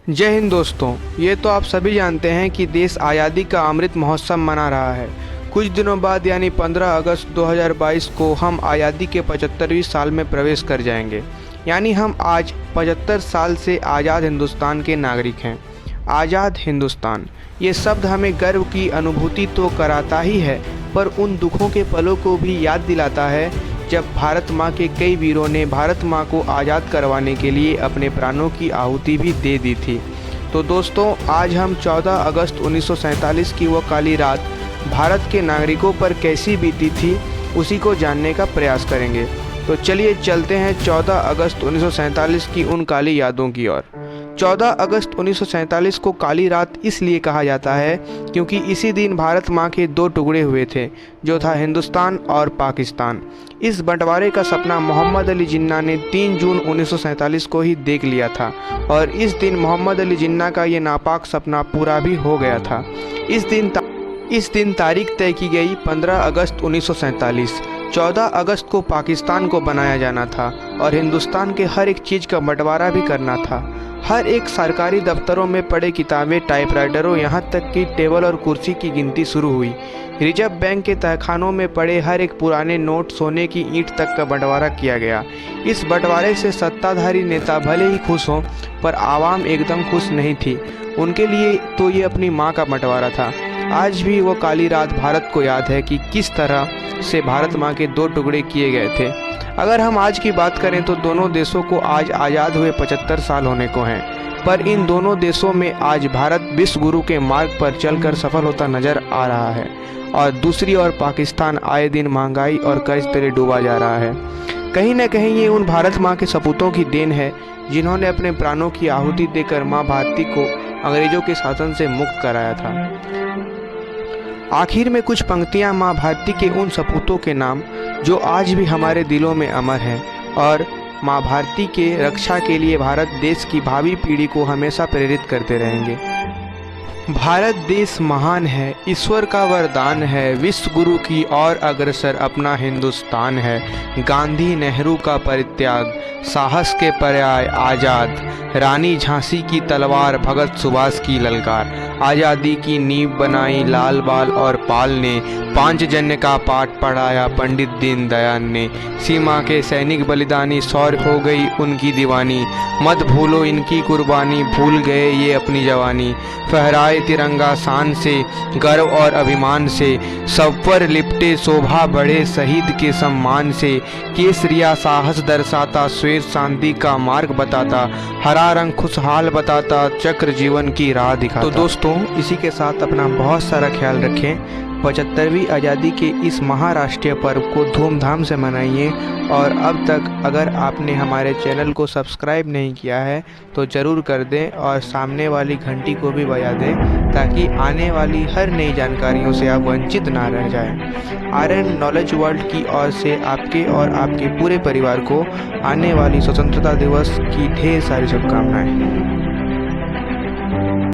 जय हिंद दोस्तों। ये तो आप सभी जानते हैं कि देश आज़ादी का अमृत महोत्सव मना रहा है। कुछ दिनों बाद यानी 15 अगस्त 2022 को हम आज़ादी के 75वीं साल में प्रवेश कर जाएंगे। यानी हम आज 75 साल से आज़ाद हिंदुस्तान के नागरिक हैं। आज़ाद हिंदुस्तान, ये शब्द हमें गर्व की अनुभूति तो कराता ही है, पर उन दुखों के पलों को भी याद दिलाता है जब भारत माँ के कई वीरों ने भारत माँ को आज़ाद करवाने के लिए अपने प्राणों की आहुति भी दे दी थी। तो दोस्तों, आज हम 14 अगस्त 1947 की वो काली रात भारत के नागरिकों पर कैसी बीती थी, उसी को जानने का प्रयास करेंगे। तो चलिए चलते हैं 14 अगस्त 1947 की उन काली यादों की ओर। 14 अगस्त 1947 को काली रात इसलिए कहा जाता है क्योंकि इसी दिन भारत माँ के दो टुकड़े हुए थे, जो था हिंदुस्तान और पाकिस्तान। इस बंटवारे का सपना मोहम्मद अली जिन्ना ने 3 जून 1947 को ही देख लिया था और इस दिन मोहम्मद अली जिन्ना का ये नापाक सपना पूरा भी हो गया था। इस दिन तारीख तय की गई 15 अगस्त 1947। 14 अगस्त को पाकिस्तान को बनाया जाना था और हिंदुस्तान के हर एक चीज़ का बंटवारा भी करना था। हर एक सरकारी दफ्तरों में पड़े किताबें, टाइपराइटरों, यहाँ तक कि टेबल और कुर्सी की गिनती शुरू हुई। रिजर्व बैंक के तहखानों में पड़े हर एक पुराने नोट, सोने की ईंट तक का बंटवारा किया गया। इस बंटवारे से सत्ताधारी नेता भले ही खुश हों, पर आवाम एकदम खुश नहीं थी। उनके लिए तो ये अपनी माँ का बंटवारा था। आज भी वो काली रात भारत को याद है कि किस तरह से भारत माँ के दो टुकड़े किए गए थे। अगर हम आज की बात करें तो दोनों देशों को आज आज़ाद हुए 75 साल होने को हैं, पर इन दोनों देशों में आज भारत विश्व गुरु के मार्ग पर चलकर सफल होता नजर आ रहा है और दूसरी ओर पाकिस्तान आए दिन महंगाई और कर्ज तले डूबा जा रहा है। कहीं न कहीं ये उन भारत माँ के सपूतों की देन है जिन्होंने अपने प्राणों की आहुति देकर माँ भारती को अंग्रेजों के शासन से मुक्त कराया था। आखिर में कुछ पंक्तियां माँ भारती के उन सपूतों के नाम जो आज भी हमारे दिलों में अमर हैं और माँ भारती के रक्षा के लिए भारत देश की भावी पीढ़ी को हमेशा प्रेरित करते रहेंगे। भारत देश महान है, ईश्वर का वरदान है, विश्व गुरु की ओर अग्रसर अपना हिंदुस्तान है। गांधी नेहरू का परित्याग, साहस के पर्याय आज़ाद, रानी झांसी की तलवार, भगत सुभाष की ललकार। आज़ादी की नींव बनाई लाल बाल और पाल ने, पांचजन्य का पाठ पढ़ाया पंडित दीनदयाल ने। सीमा के सैनिक बलिदानी, शौर्य हो गई उनकी दीवानी। मत भूलो इनकी कुर्बानी, भूल गए ये अपनी जवानी। फहराए तिरंगा शान से, गर्व और अभिमान से, सब पर लिपटे शोभा बढ़े शहीद के सम्मान से। केसरिया साहस दर्शाता, श्वेत शांति का मार्ग बताता, हरा रंग खुशहाल बताता, चक्र जीवन की राह दिखाता। तो दोस्तों, इसी के साथ अपना बहुत सारा ख्याल रखें। 75वीं आज़ादी के इस महाराष्ट्रीय पर्व को धूमधाम से मनाइए और अब तक अगर आपने हमारे चैनल को सब्सक्राइब नहीं किया है तो ज़रूर कर दें और सामने वाली घंटी को भी बजा दें ताकि आने वाली हर नई जानकारियों से आप वंचित ना रह जाएं। आर्यन नॉलेज वर्ल्ड की ओर से आपके और आपके पूरे परिवार को आने वाली स्वतंत्रता दिवस की ढेर सारी शुभकामनाएं।